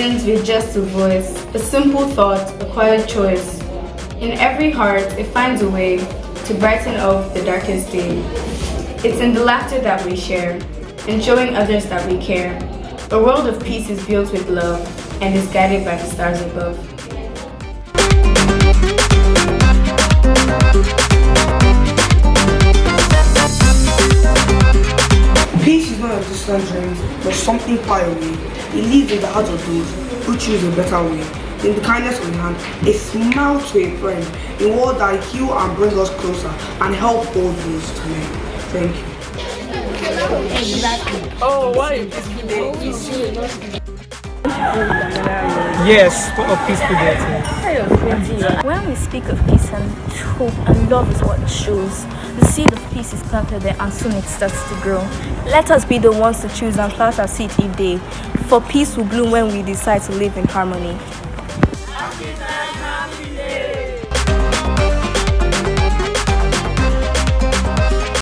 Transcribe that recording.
begins with just a voice, a simple thought, a quiet choice. In every heart, it finds a way to brighten up the darkest day. It's in the laughter that we share, in showing others that we care. A world of peace is built with love and is guided by the stars above. Peace is not a distant dream, but something far away. It lives in the hearts of those who choose a better way. In the kindness of your hand, a smile to a friend, a word that heal and bring us closer and help all those to men. Thank you. Exactly. Oh, what a peaceful day. Yes, what a peaceful day. When we speak of peace and hope and love is what it shows. The seed of peace is planted there and soon it starts to grow. Let us be the ones to choose and plant our seed each day. For peace will bloom when we decide to live in harmony.